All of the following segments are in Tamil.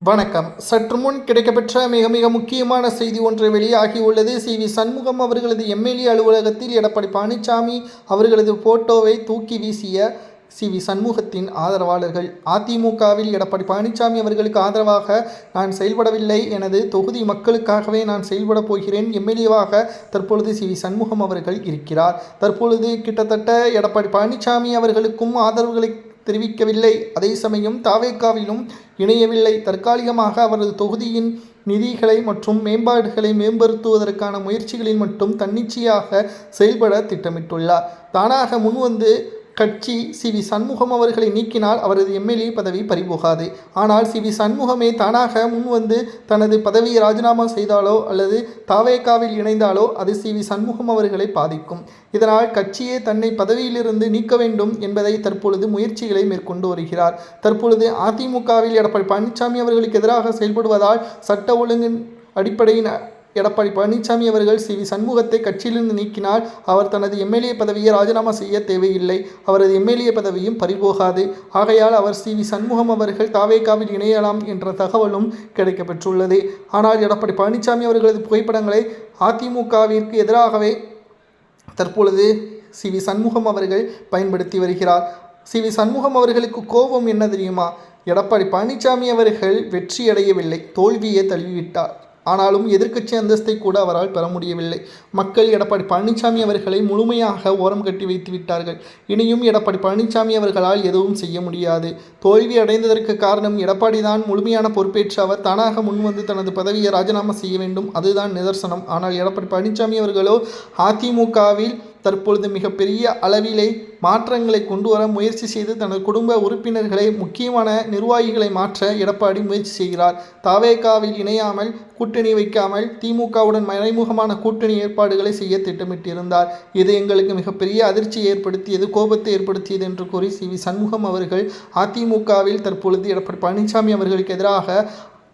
வணக்கம். சற்று முன் கிடைக்கப்பெற்ற மிக முக்கியமான செய்தி ஒன்று வெளியாகியுள்ளது. சி.வி. சண்முகம் அவர்களது எம்எல்ஏ அலுவலகத்தில் எடப்பாடி பழனிசாமி அவர்களது போட்டோவை தூக்கி வீசிய சி.வி. சண்முகத்தின் ஆதரவாளர்கள். அதிமுகவில் எடப்பாடி பழனிசாமி அவர்களுக்கு ஆதரவாக நான் செயல்படவில்லை, எனது தொகுதி மக்களுக்காகவே நான் செயல்படப் போகிறேன். எம்எல்ஏவாக தற்பொழுது சி.வி. சண்முகம் அவர்கள் இருக்கிறார். தற்பொழுது கிட்டத்தட்ட எடப்பாடி பழனிசாமி அவர்களுக்கும் ஆதரவுகளை தெரிவிக்கவில்லை. அதே சமயம் தாவேகாவிலும் இணையவில்லை. தற்காலிகமாக அவரது தொகுதியின் நிதிகளை மற்றும் மேம்பாடுகளை மேம்படுத்துவதற்கான முயற்சிகளில் மட்டும் தன்னிச்சையாக செயல்பட திட்டமிட்டுள்ளார். தானாக முன்வந்து கட்சி சி.வி. சண்முகம் அவர்களை நீக்கினால் அவரது எம்எல்ஏ பதவி பறிபோகாது. ஆனால் சி.வி. சண்முகமே தானாக முன்வந்து தனது பதவியை ராஜினாமா செய்தாலோ அல்லது தாவேகாவில் இணைந்தாலோ அது சி.வி. சண்முகம் அவர்களை பாதிக்கும். இதனால் கட்சியே தன்னை பதவியிலிருந்து நீக்க வேண்டும் என்பதை தற்பொழுது முயற்சிகளை மேற்கொண்டு வருகிறார். தற்பொழுது அதிமுகவில் எடப்பாடி பழனிசாமி அவர்களுக்கு எதிராக செயல்படுவதால் சட்ட ஒழுங்கின் அடிப்படையின் எடப்பாடி பழனிசாமி அவர்கள் சி.வி. சண்முகத்தை கட்சியிலிருந்து நீக்கினால் அவர் தனது எம்எல்ஏ பதவியை ராஜினாமா செய்ய தேவையில்லை. அவரது எம்எல்ஏ பதவியும் பறிபோகாது. ஆகையால் அவர் சி.வி. சண்முகம் அவர்கள் தாவேகாவில் இணையலாம் என்ற தகவலும் கிடைக்கப்பெற்றுள்ளது. ஆனால் எடப்பாடி பழனிசாமி அவர்களது புகைப்படங்களை அதிமுகவிற்கு எதிராகவே தற்பொழுது சி.வி. சண்முகம் அவர்கள் பயன்படுத்தி வருகிறார். சி.வி. சண்முகம் அவர்களுக்கு கோபம் என்ன தெரியுமா? எடப்பாடி பழனிசாமி அவர்கள் வெற்றியடையவில்லை, தோல்வியை தழுவிவிட்டார். ஆனாலும் எதிர்க்கட்சி அந்தஸ்தை கூட அவரால் பெற முடியவில்லை. மக்கள் எடப்பாடி பழனிசாமி அவர்களை முழுமையாக ஓரம் கட்டி வைத்து விட்டார்கள். இனியும் எடப்பாடி பழனிசாமி அவர்களால் எதுவும் செய்ய முடியாது. தோல்வி அடைந்ததற்கு காரணம் எடப்பாடி தான். முழுமையான பொறுப்பேற்று அவர் தானாக முன்வந்து தனது பதவியை ராஜினாமா செய்ய வேண்டும், அதுதான் நிதர்சனம். ஆனால் எடப்பாடி பழனிசாமி அவர்களோ அதிமுகவில் தற்பொழுது மிகப்பெரிய அளவிலே மாற்றங்களை கொண்டு வர முயற்சி செய்து தனது குடும்ப உறுப்பினர்களை, முக்கியமான நிர்வாகிகளை மாற்ற எடப்பாடி முயற்சி செய்கிறார். தாவேகாவில் இணையாமல், கூட்டணி வைக்காமல் திமுகவுடன் மறைமுகமான கூட்டணி ஏற்பாடுகளை செய்ய திட்டமிட்டிருந்தார். இது எங்களுக்கு மிகப்பெரிய அதிர்ச்சியை ஏற்படுத்தியது, கோபத்தை ஏற்படுத்தியது என்று கூறி சி.வி. சண்முகம் அவர்கள் அதிமுகவில் தற்பொழுது எடப்பாடி பழனிசாமி அவர்களுக்கு எதிராக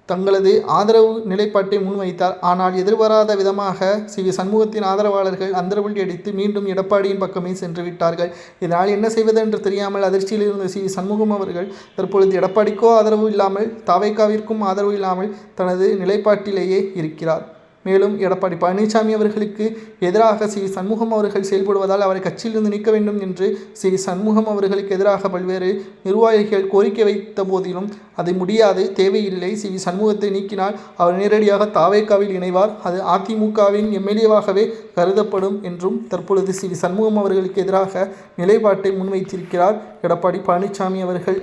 தங்களது ஆதரவு நிலைப்பாட்டை முன்வைத்தார். ஆனால் எதிர்பாராத விதமாக சி.வி. சண்முகத்தின் ஆதரவாளர்கள் அந்தரவள்ளி அடித்து மீண்டும் எடப்பாடியின் பக்கமே சென்று விட்டார்கள். இதனால் என்ன செய்வது என்று தெரியாமல் அதிர்ச்சியில் இருந்த சி.வி. சண்முகம் அவர்கள் தற்பொழுது எடப்பாடிக்கோ ஆதரவு இல்லாமல், தாவேகாவிற்கும் ஆதரவு இல்லாமல் தனது நிலைப்பாட்டிலேயே இருக்கிறார். மேலும் எடப்பாடி பழனிசாமி அவர்களுக்கு எதிராக சி.வி. சண்முகம் அவர்கள் செயல்படுவதால் அவரை கட்சியிலிருந்து நீக்க வேண்டும் என்று சி.வி. சண்முகம் அவர்களுக்கு எதிராக பல்வேறு நிர்வாகிகள் கோரிக்கை வைத்த போதிலும் அது முடியாது, தேவையில்லை. சி.வி. சண்முகத்தை நீக்கினால் அவர் நேரடியாக தாவேகாவில் இணைவார், அது அதிமுகவின் எம்எல்ஏவாகவே கருதப்படும் என்றும் தற்பொழுது சி.வி. சண்முகம் அவர்களுக்கு எதிராக நிலைப்பாட்டை முன்வைத்திருக்கிறார் எடப்பாடி பழனிசாமி அவர்கள்.